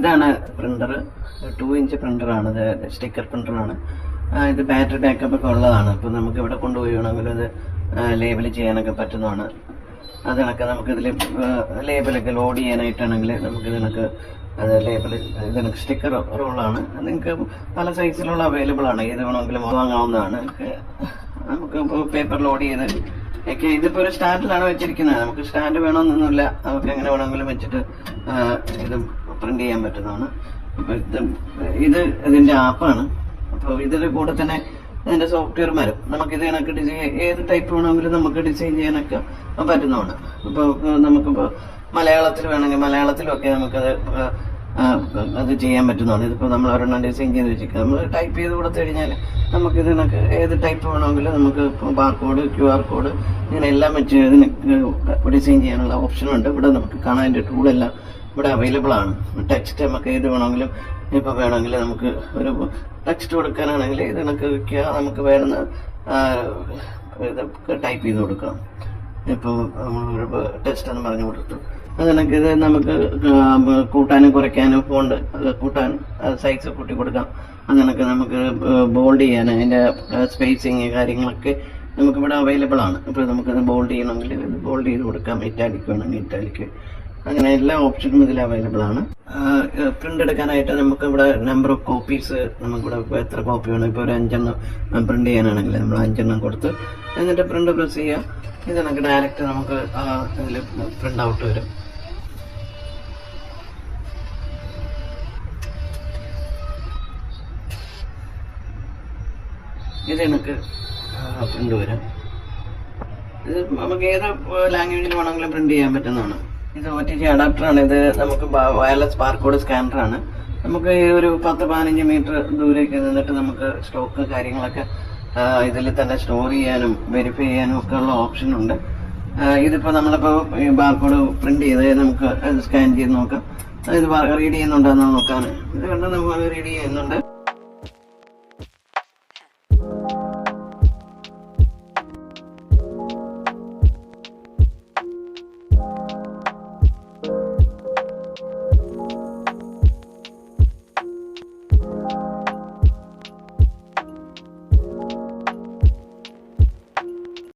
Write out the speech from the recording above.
ഇതാണ് printer. 2 inch പ്രിന്ററാണ് ഇത്. Sticker പ്രിന്ററാണ്. ഇത് ബാറ്ററി ബാക്കപ്പ് ഒക്കെ ഉള്ളതാണ്. അപ്പോൾ നമുക്ക് ഇവിടെ കൊണ്ടുപോയി വേണമെങ്കിലും ഇത് ലേബിൾ ചെയ്യാനൊക്കെ പറ്റുന്നതാണ്. അത് കണക്ക് നമുക്കിതിൽ ലേബിളൊക്കെ ലോഡ് ചെയ്യാനായിട്ടാണെങ്കിൽ നമുക്ക് ഇതിനൊക്കെ അത് ലേബിൾ ഇതിനൊക്കെ സ്റ്റിക്കർ റോളാണ്. നിങ്ങൾക്ക് പല സൈസിലുള്ള അവൈലബിൾ ആണ്. ഏത് വേണമെങ്കിലും വാങ്ങാവുന്നതാണ്. നമുക്ക് പേപ്പർ ലോഡ് ചെയ്ത് ഒക്കെ ഇതിപ്പോൾ ഒരു സ്റ്റാൻഡിലാണ് വെച്ചിരിക്കുന്നത്. നമുക്ക് സ്റ്റാൻഡ് വേണമെന്നൊന്നുമില്ല. നമുക്ക് എങ്ങനെ വേണമെങ്കിലും വെച്ചിട്ട് ഇത് പ്രിന്റ് ചെയ്യാൻ പറ്റുന്നതാണ്. അപ്പോൾ ഇത് ഇതിൻ്റെ ആപ്പാണ്. അപ്പോൾ ഇതിൽ കൂടെ തന്നെ ഇതിൻ്റെ സോഫ്റ്റ്വെയർ വരും. നമുക്കിത് കണക്ക് ഡിസൈൻ ഏത് ടൈപ്പ് വേണമെങ്കിലും നമുക്ക് ഡിസൈൻ ചെയ്യാനൊക്കെ പറ്റുന്നതാണ്. ഇപ്പോൾ നമുക്കിപ്പോൾ മലയാളത്തിൽ വേണമെങ്കിൽ മലയാളത്തിലൊക്കെ നമുക്കത് അത് ചെയ്യാൻ പറ്റുന്നതാണ്. ഇതിപ്പോൾ നമ്മൾ ഒരെണ്ണം ഡിസൈൻ ചെയ്ത് വെച്ചിരിക്കുക. നമ്മൾ ടൈപ്പ് ചെയ്ത് കൊടുത്തു കഴിഞ്ഞാൽ നമുക്കിത് കണക്ക് ഏത് ടൈപ്പ് വേണമെങ്കിലും നമുക്ക് ബാർകോഡ്, QR കോഡ് ഇങ്ങനെ എല്ലാം വെച്ച് ഇതിന് ഡിസൈൻ ചെയ്യാനുള്ള ഓപ്ഷനുണ്ട്. ഇവിടെ നമുക്ക് കാണാൻ അതിൻ്റെ ടൂളെല്ലാം ഇവിടെ അവൈലബിൾ ആണ്. ടെക്സ്റ്റ് നമുക്ക് ഏത് വേണമെങ്കിലും ഇപ്പോൾ വേണമെങ്കിൽ നമുക്ക് ഒരു ടെക്സ്റ്റ് കൊടുക്കാനാണെങ്കിൽ ഇത് കണക്ക് വയ്ക്കുക. നമുക്ക് വേണമെന്ന് ഇതൊക്കെ ടൈപ്പ് ചെയ്ത് കൊടുക്കണം. ഇപ്പോൾ ഒരു ടെക്സ്റ്റ് എന്ന് പറഞ്ഞു കൊടുത്തു. അത് കണക്ക് ഇത് നമുക്ക് കൂട്ടാനും കുറയ്ക്കാനും ഫോണ്ട് കൂട്ടാൻ സൈസ് കൂട്ടി കൊടുക്കാം. അങ്ങനെയൊക്കെ നമുക്ക് ബോൾഡ് ചെയ്യാൻ അതിൻ്റെ സ്പേസിങ് കാര്യങ്ങളൊക്കെ നമുക്കിവിടെ അവൈലബിൾ ആണ്. ഇപ്പോൾ നമുക്കത് ബോൾഡ് ചെയ്യണമെങ്കിൽ ഇത് ബോൾഡ് ചെയ്ത് കൊടുക്കാം. ഇറ്റാലിക്ക് വേണമെങ്കിൽ ഇറ്റാലിക്ക്, അങ്ങനെ എല്ലാ ഓപ്ഷനും ഇതിൽ അവൈലബിൾ ആണ്. പ്രിന്റ് എടുക്കാനായിട്ട് നമുക്ക് ഇവിടെ നമ്പർ ഓഫ് കോപ്പീസ് നമുക്കിവിടെ എത്ര കോപ്പി വേണം. ഇപ്പോൾ ഒരു 5 എണ്ണം പ്രിന്റ് ചെയ്യാനാണെങ്കിൽ നമ്മൾ 5 എണ്ണം കൊടുത്ത് എന്നിട്ട് പ്രിന്റ് പ്രസ് ചെയ്യുക. ഇത് നമുക്ക് ഡയറക്റ്റ് നമുക്ക് ഇതിൽ പ്രിന്റ് ഔട്ട് വരും. ഇത് എനിക്ക് പ്രിന്റ് വരും. ഇത് നമുക്ക് ഏത് ലാംഗ്വേജിൽ വേണമെങ്കിലും പ്രിന്റ് ചെയ്യാൻ പറ്റുന്നതാണ്. ഇത് OTG അഡാപ്റ്ററാണ്. ഇത് നമുക്ക് വയർലെസ് ബാർകോഡ് സ്കാനറാണ്. നമുക്ക് ഒരു 10-15 മീറ്റർ ദൂരേക്ക് നിന്നിട്ട് നമുക്ക് സ്റ്റോക്ക് കാര്യങ്ങളൊക്കെ ഇതിൽ തന്നെ സ്റ്റോർ ചെയ്യാനും വെരിഫൈ ചെയ്യാനും ഒക്കെ ഉള്ള ഓപ്ഷൻ ഉണ്ട്. ഇതിപ്പോൾ നമ്മളിപ്പോൾ ബാർകോഡ് പ്രിന്റ് ചെയ്ത് നമുക്ക് സ്കാൻ ചെയ്ത് നോക്കാം. ഇത് റീഡ് ചെയ്യുന്നുണ്ടോ എന്ന് നോക്കാൻ. ഇത് കണ്ട് നമുക്ക് റീഡ് ചെയ്യുന്നുണ്ട്.